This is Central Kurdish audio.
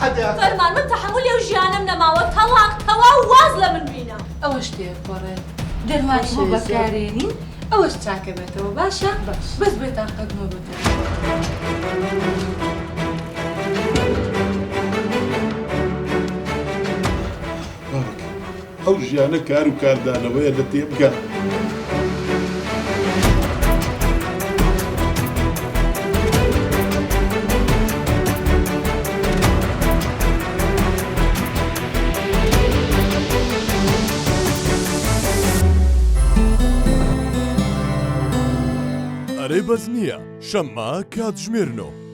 حدا فەرمان من تەحمل لێو ژیانم نەماوە تەڵاق تەواو واز لە من بینە ئەوە شتێک بەڕێ دەرمانی بۆ بەکارێنین ئەوەش چاکە بێتەوە باشە بەس بێتان قەدمە بێتەوە. ئەو ژیانە کار و کاردانەوەیە لە تێبگە. ئەرێ بەس نییە شەممە کاتژمێرنەوە.